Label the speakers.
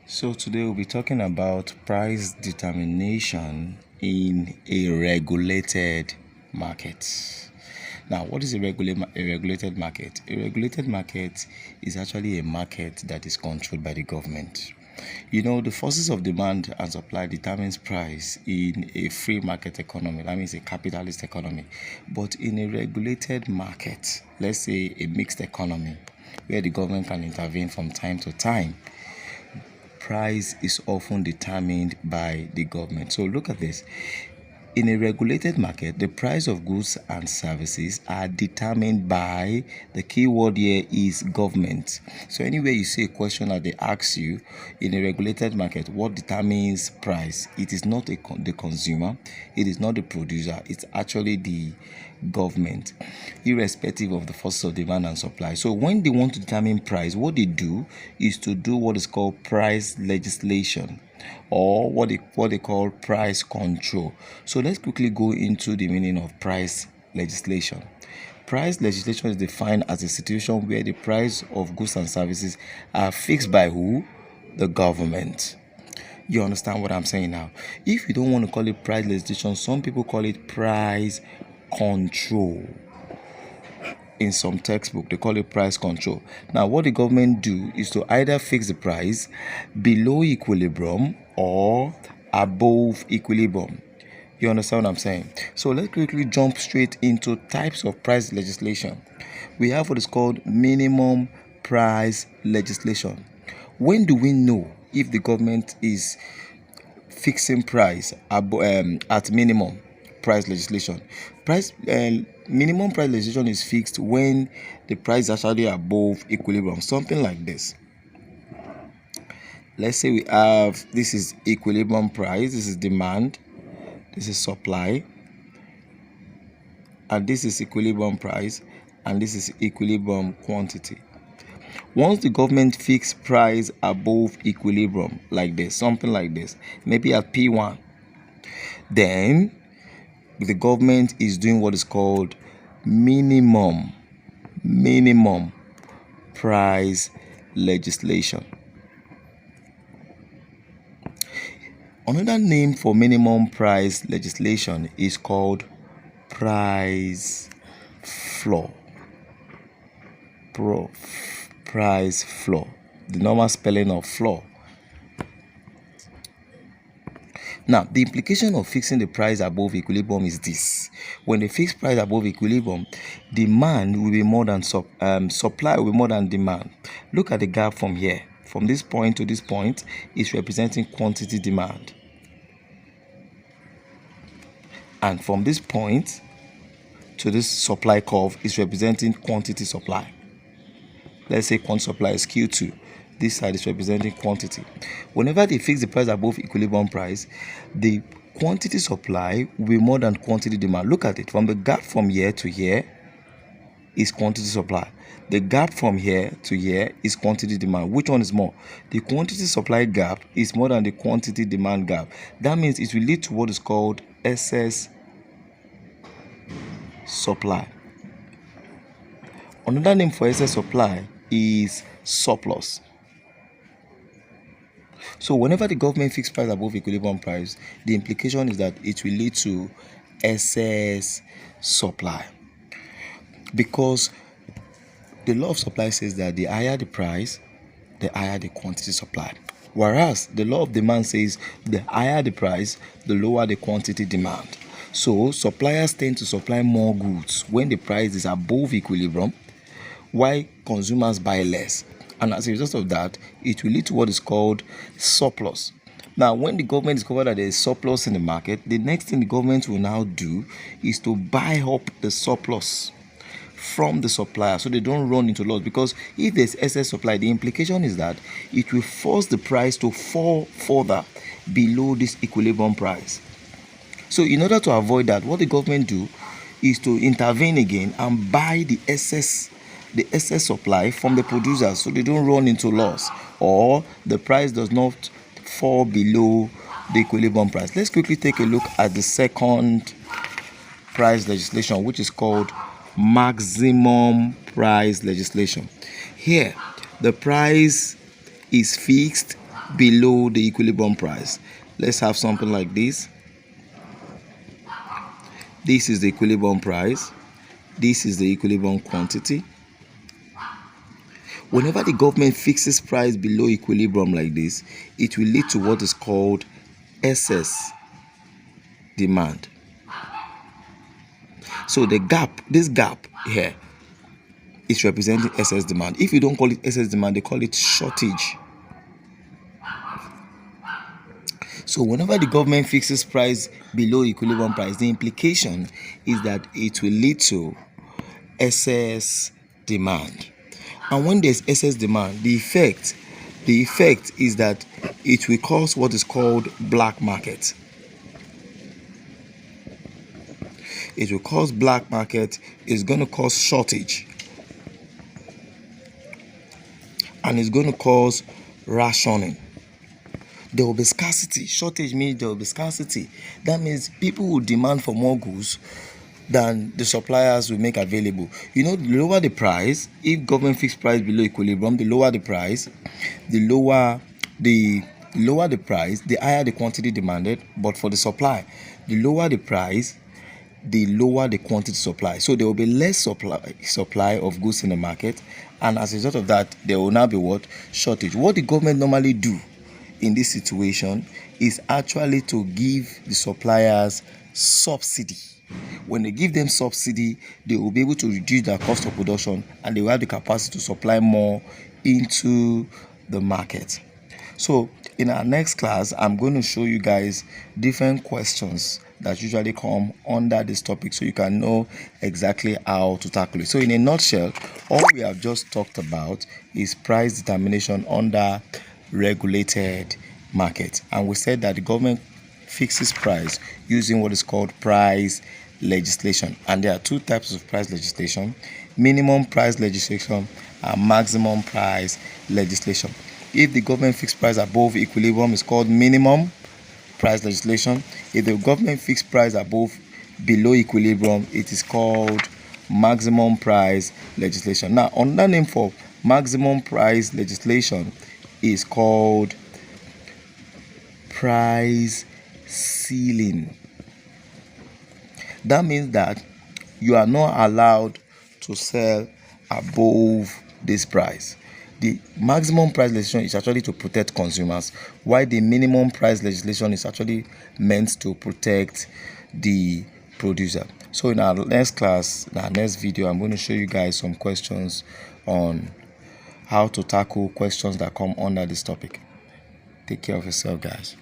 Speaker 1: So today we'll be talking about price determination in a regulated market. Now, what is a regulated market? A regulated market is actually a market that is controlled by the government. You know, the forces of demand and supply determines price in a free market economy. That means a capitalist economy. But in a regulated market, let's say a mixed economy, where the government can intervene from time to time, price is often determined by the government. So look at this. In a regulated market, the price of goods and services are determined by, the key word here is government. So anywhere you see a question that they ask you in a regulated market, what determines price? It is not the consumer, it is not the producer, it's actually the government, irrespective of the forces of demand and supply. So when they want to determine price, what they do is to do what is called price legislation, or what they call price control. So let's quickly go into the meaning of price legislation. Price legislation is defined as a situation where the price of goods and services are fixed by who? The government. You understand what I'm saying now? If you don't want to call it price legislation, some people call it price control. In some textbook, they call it price control. Now, what the government do is to either fix the price below equilibrium or above equilibrium. You understand what I'm saying? So let's quickly jump straight into types of price legislation. We have what is called minimum price legislation. When do we know if the government is fixing price at minimum price legislation? Minimum price legislation is fixed when the price is actually above equilibrium. Something like this. Let's say we have, this is equilibrium price, this is demand, this is supply, and this is equilibrium price, and this is equilibrium quantity. Once the government fix price above equilibrium, like this, something like this, maybe at P1, then the government is doing what is called minimum price legislation. Another name for minimum price legislation is called price floor. Price floor, the normal spelling of floor. Now, the implication of fixing the price above equilibrium is this. When they fix price above equilibrium, demand will be more than supply will be more than demand. Look at the gap from here. From this point to this point is representing quantity demand. And from this point to this supply curve is representing quantity supply. Let's say quantity supply is Q2. This side is representing quantity. Whenever they fix the price above equilibrium price, the quantity supply will be more than quantity demand. Look at it. From the gap from here to here is quantity supply. The gap from here to here is quantity demand. Which one is more? The quantity supply gap is more than the quantity demand gap. That means it will lead to what is called excess supply. Another name for excess supply is surplus. So whenever the government fixes price above equilibrium price, the implication is that it will lead to excess supply, because the law of supply says that the higher the price, the higher the quantity supplied. Whereas the law of demand says the higher the price, the lower the quantity demand. So suppliers tend to supply more goods when the price is above equilibrium, while consumers buy less. And as a result of that, it will lead to what is called surplus. Now, when the government discovers that there is surplus in the market, the next thing the government will now do is to buy up the surplus from the supplier so they don't run into loss. Because if there's excess supply, the implication is that it will force the price to fall further below this equilibrium price. So in order to avoid that, what the government do is to intervene again and buy the excess supply from the producers so they don't run into loss, or the price does not fall below the equilibrium price. Let's quickly take a look at the second price legislation, which is called maximum price legislation. Here, the price is fixed below the equilibrium price. Let's have something like this. This is the equilibrium price. This is the equilibrium quantity. Whenever the government fixes price below equilibrium like this, it will lead to what is called excess demand. So the gap, this gap here, is representing excess demand. If you don't call it excess demand, they call it shortage. So whenever the government fixes price below equilibrium price, the implication is that it will lead to excess demand. And when there's excess demand, the effect is that it will cause what is called black market. It will cause black market, it's going to cause shortage, and it's going to cause rationing. There will be scarcity. Shortage means there will be scarcity. That means people will demand for more goods than the suppliers will make available. The lower the price, if government fixed price below equilibrium, the lower the price, the higher the quantity demanded. But for the supply, the lower the price, the lower the quantity supply. So there will be less supply of goods in the market, and as a result of that, there will now be what? Shortage. What the government normally do in this situation is actually to give the suppliers subsidy. When they give them subsidy, they will be able to reduce their cost of production, and they will have the capacity to supply more into the market. So in our next class, I'm going to show you guys different questions that usually come under this topic, so you can know exactly how to tackle it. So in a nutshell, all we have just talked about is price determination under regulated market, and we said that the government fixes price using what is called price legislation. And there are two types of price legislation: minimum price legislation and maximum price legislation. If the government fixed price above equilibrium, it's called minimum price legislation. If the government fixed price below equilibrium, it is called maximum price legislation. Now, another name for maximum price legislation is called price ceiling. That means that you are not allowed to sell above this price. The maximum price legislation is actually to protect consumers, while the minimum price legislation is actually meant to protect the producer. So in our next class, in our next video, I'm going to show you guys some questions on how to tackle questions that come under this topic. Take care of yourself, guys.